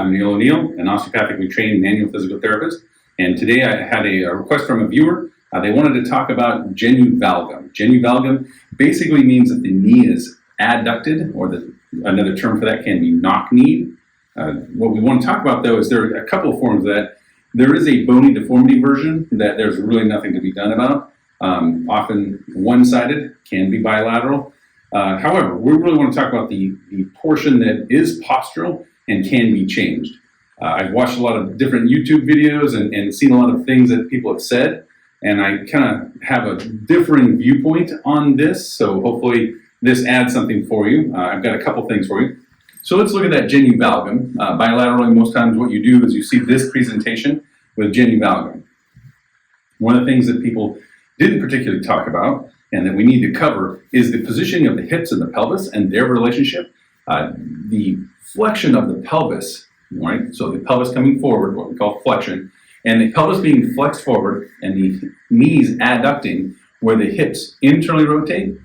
I'm Neal, an osteopathically trained manual physical therapist, and today I had a request from a viewer. They wanted to talk about Genu Valgum. Genu Valgum basically means that the knee is adducted, or another term for that can be knock-kneed. What we want to talk about, though, is there are a couple of forms of that. There is a bony deformity version that there's really nothing to be done about. Often one-sided, can be bilateral. However, we really want to talk about the portion that is postural and can be changed. I've watched a lot of different YouTube videos and seen a lot of things that people have said, and I kind of have a differing viewpoint on this, so hopefully this adds something for you. I've got a couple things for you. So let's look at that Genu Valgum. Bilaterally, most times what you do is you see this presentation with Genu Valgum. One of the things that people didn't particularly talk about and that we need to cover is the positioning of the hips and the pelvis and their relationship. The flexion of the pelvis, right? So the pelvis coming forward, what we call flexion, and the pelvis being flexed forward and the knees adducting where the hips internally rotate,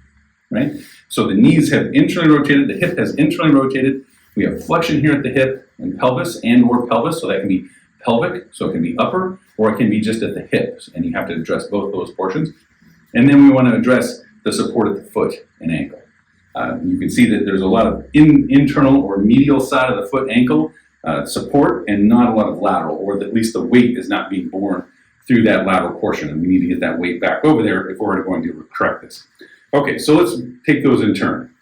right? So the knees have internally rotated, the hip has internally rotated. We have flexion here at the hip and pelvis or pelvis, so that can be pelvic, so it can be upper, or it can be just at the hips, and you have to address both those portions. And then we want to address the support at the foot and ankle. You can see that there's a lot of internal or medial side of the foot ankle support and not a lot of lateral, or at least the weight is not being borne through that lateral portion, and we need to get that weight back over there if we're going to correct this. Okay, so let's take those in turn.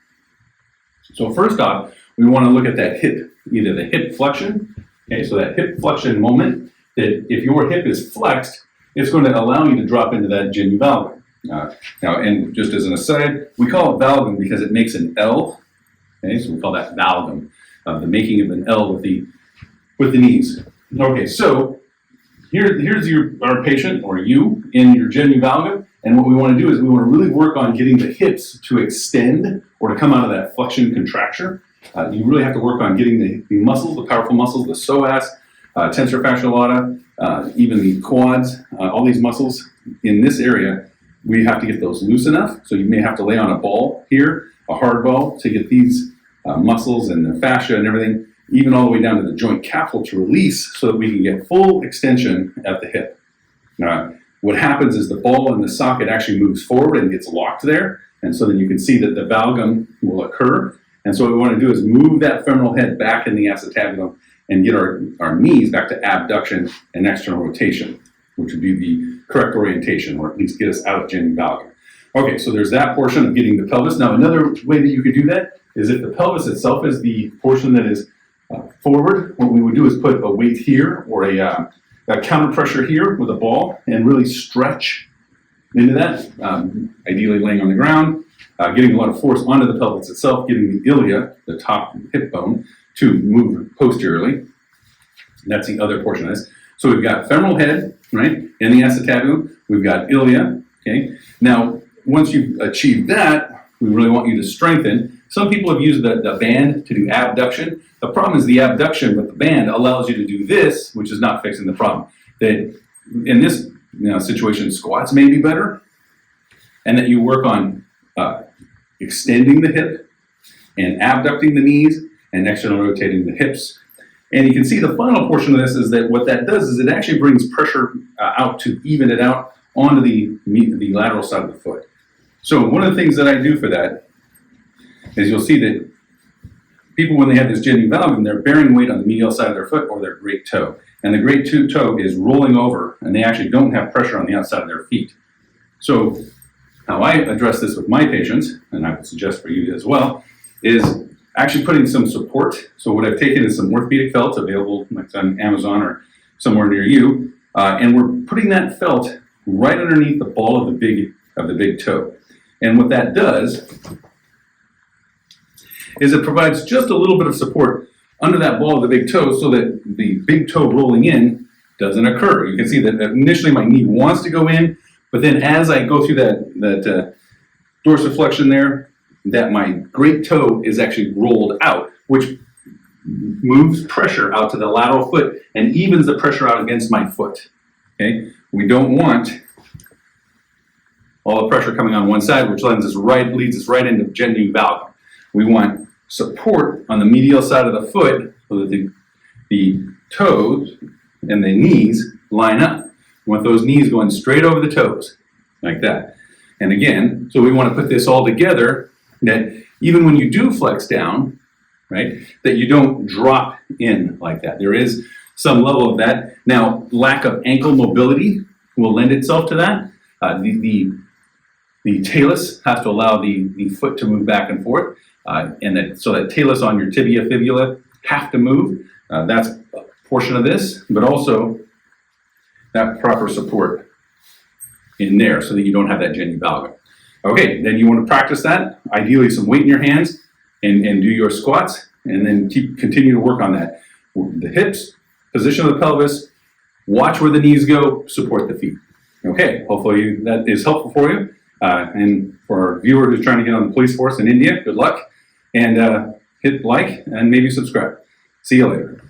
So first off, we want to look at that hip, either the hip flexion, okay, so that hip flexion moment, that if your hip is flexed, it's going to allow you to drop into that Genu Valgum. Now, and just as an aside, we call it Valgum because it makes an L, okay, so we call that Valgum, the making of an L with the knees. Okay, so here's our patient, or you, in your Genu Valgum, and what we want to do is we want to really work on getting the hips to extend or to come out of that flexion contracture. You really have to work on getting the muscles, the powerful muscles, the psoas, tensor fasciae lata, even the quads, all these muscles in this area. We have to get those loose enough. So you may have to lay on a ball here, a hard ball, to get these muscles and the fascia and everything, even all the way down to the joint capsule to release so that we can get full extension at the hip. Now, what happens is the ball in the socket actually moves forward and gets locked there. And so then you can see that the valgum will occur. And so what we want to do is move that femoral head back in the acetabulum and get our knees back to abduction and external rotation, which would be the correct orientation, or at least get us out of Genu Valgum. Okay, so there's that portion of getting the pelvis. Now, another way that you could do that is if the pelvis itself is the portion that is forward, what we would do is put a weight here or a counter pressure here with a ball and really stretch into that, ideally laying on the ground, getting a lot of force onto the pelvis itself, getting the ilia, the top hip bone, to move posteriorly. That's the other portion of this. So we've got femoral head, right, in the acetabulum. We've got ilia, okay? Now, once you've achieved that, we really want you to strengthen. Some people have used the band to do abduction. The problem is the abduction with the band allows you to do this, which is not fixing the problem. That in this situation, squats may be better, and that you work on extending the hip and abducting the knees and external rotating the hips. And you can see the final portion of this is that what that does is it actually brings pressure out to even it out onto the lateral side of the foot. So one of the things that I do for that is you'll see that people, when they have this Genu Valgum, they're bearing weight on the medial side of their foot or their great toe. And the great toe is rolling over, and they actually don't have pressure on the outside of their feet. So how I address this with my patients, and I would suggest for you as well, is actually putting some support. So what I've taken is some orthopedic felt available like on Amazon or somewhere near you, and we're putting that felt right underneath the ball of the big toe. And what that does is it provides just a little bit of support under that ball of the big toe so that the big toe rolling in doesn't occur. You can see that initially my knee wants to go in, but then as I go through that dorsiflexion there, that my great toe is actually rolled out, which moves pressure out to the lateral foot and evens the pressure out against my foot. Okay, we don't want all the pressure coming on one side, which leads us right into Genu Valgum. We want support on the medial side of the foot so that the toes and the knees line up. We want those knees going straight over the toes, like that. And again, so we want to put this all together that even when you do flex down, right, that you don't drop in like that. There is some level of that. Now, lack of ankle mobility will lend itself to that. The talus has to allow the foot to move back and forth, so that talus on your tibia, fibula have to move. That's a portion of this, but also that proper support in there so that you don't have that Genu valgum. Okay, then you want to practice that. Ideally, some weight in your hands and do your squats, and then continue to work on that. The hips, position of the pelvis, watch where the knees go, support the feet. Okay, hopefully that is helpful for you. And for our viewer who's trying to get on the police force in India, good luck. And hit like and maybe subscribe. See you later.